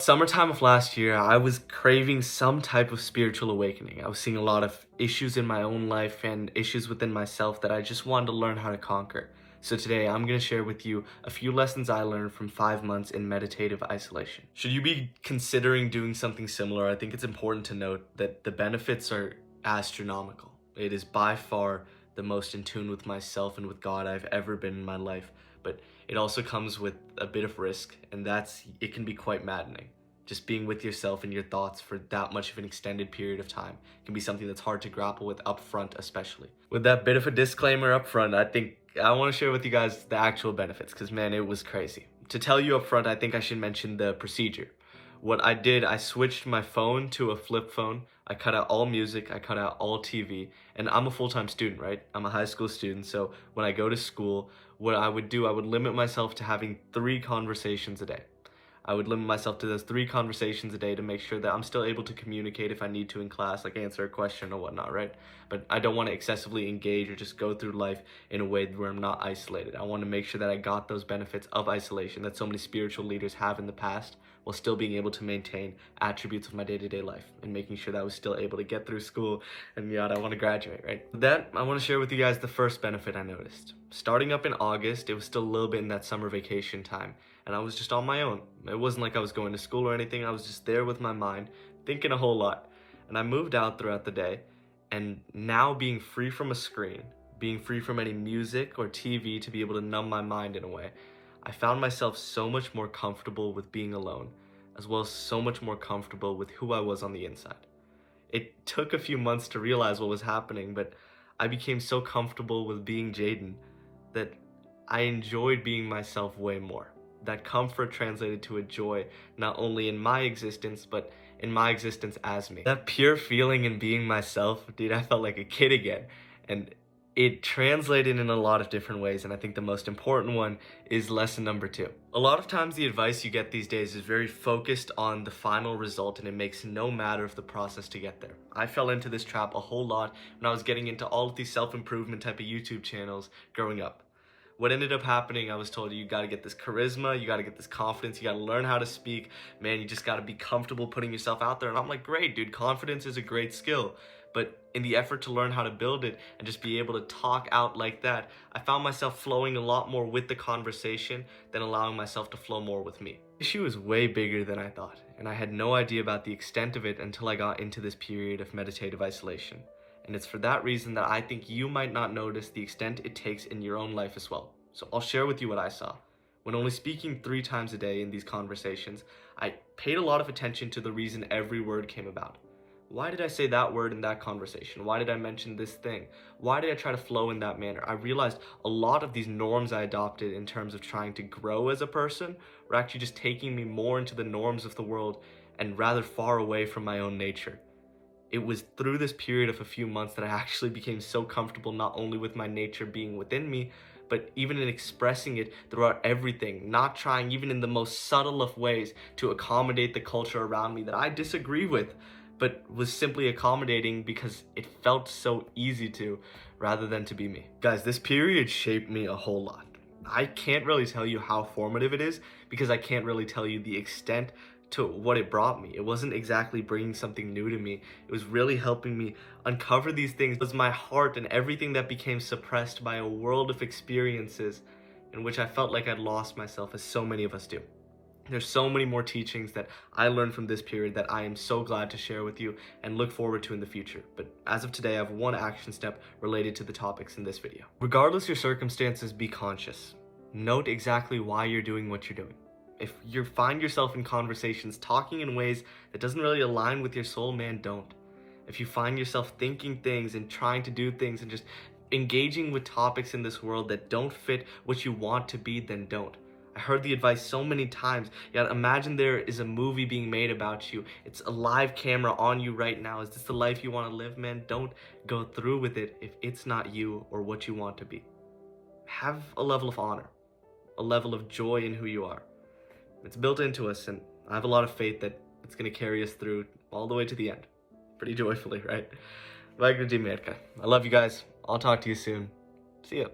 Summertime of last year, I was craving some type of spiritual awakening. I was seeing a lot of issues in my own life and issues within myself that I just wanted to learn how to conquer. So today, I'm going to share with you a few lessons I learned from 5 months in meditative isolation. Should you be considering doing something similar, I think it's important to note that the benefits are astronomical. It is by far the most in tune with myself and with God I've ever been in my life. But it also comes with a bit of risk, and it can be quite maddening. Just being with yourself and your thoughts for that much of an extended period of time can be something that's hard to grapple with up front, especially. With that bit of a disclaimer up front, I want to share with you guys the actual benefits, because man, it was crazy. To tell you up front, I think I should mention the procedure. What I did, I switched my phone to a flip phone. I cut out all music, I cut out all TV, and I'm a full-time student, right? I'm a high school student, so when I go to school, what I would do, I would limit myself to having 3 conversations a day. I would limit myself to those 3 conversations a day to make sure that I'm still able to communicate if I need to in class, like answer a question or whatnot, right? But I don't want to excessively engage or just go through life in a way where I'm not isolated. I want to make sure that I got those benefits of isolation that so many spiritual leaders have in the past, while still being able to maintain attributes of my day-to-day life and making sure that I was still able to get through school and I want to graduate, right? With that, I want to share with you guys the first benefit I noticed. Starting up in August, it was still a little bit in that summer vacation time, and I was just on my own. It wasn't like I was going to school or anything. I was just there with my mind, thinking a whole lot. And I moved out throughout the day, and now being free from a screen, being free from any music or TV to be able to numb my mind in a way, I found myself so much more comfortable with being alone, as well as so much more comfortable with who I was on the inside. It took a few months to realize what was happening, but I became so comfortable with being Jaden that I enjoyed being myself way more. That comfort translated to a joy, not only in my existence, but in my existence as me. That pure feeling in being myself, dude, I felt like a kid again. And it translated in a lot of different ways, and I think the most important one is lesson number 2. A lot of times the advice you get these days is very focused on the final result, and it makes no matter of the process to get there. I fell into this trap a whole lot when I was getting into all of these self-improvement type of YouTube channels growing up. What ended up happening, I was told, you gotta get this charisma, you gotta get this confidence, you gotta learn how to speak, man, you just gotta be comfortable putting yourself out there. And I'm like, great, dude, confidence is a great skill. But in the effort to learn how to build it and just be able to talk out like that, I found myself flowing a lot more with the conversation than allowing myself to flow more with me. The issue is way bigger than I thought, and I had no idea about the extent of it until I got into this period of meditative isolation. And it's for that reason that I think you might not notice the extent it takes in your own life as well. So I'll share with you what I saw. When only speaking 3 times a day in these conversations, I paid a lot of attention to the reason every word came about. Why did I say that word in that conversation? Why did I mention this thing? Why did I try to flow in that manner? I realized a lot of these norms I adopted in terms of trying to grow as a person were actually just taking me more into the norms of the world and rather far away from my own nature. It was through this period of a few months that I actually became so comfortable not only with my nature being within me, but even in expressing it throughout everything, not trying even in the most subtle of ways to accommodate the culture around me that I disagree with, but was simply accommodating because it felt so easy to, rather than to be me. Guys, this period shaped me a whole lot. I can't really tell you how formative it is because I can't really tell you the extent to what it brought me. It wasn't exactly bringing something new to me. It was really helping me uncover these things. It was my heart and everything that became suppressed by a world of experiences in which I felt like I'd lost myself, as so many of us do. There's so many more teachings that I learned from this period that I am so glad to share with you and look forward to in the future. But as of today, I have 1 action step related to the topics in this video. Regardless your circumstances, be conscious. Note exactly why you're doing what you're doing. If you find yourself in conversations talking in ways that doesn't really align with your soul, man, don't. If you find yourself thinking things and trying to do things and just engaging with topics in this world that don't fit what you want to be, then don't. I heard the advice so many times, yet imagine there is a movie being made about you. It's a live camera on you right now. Is this the life you want to live, man? Don't go through with it if it's not you or what you want to be. Have a level of honor, a level of joy in who you are. It's built into us, and I have a lot of faith that it's going to carry us through all the way to the end. Pretty joyfully, right? I love you guys. I'll talk to you soon. See ya.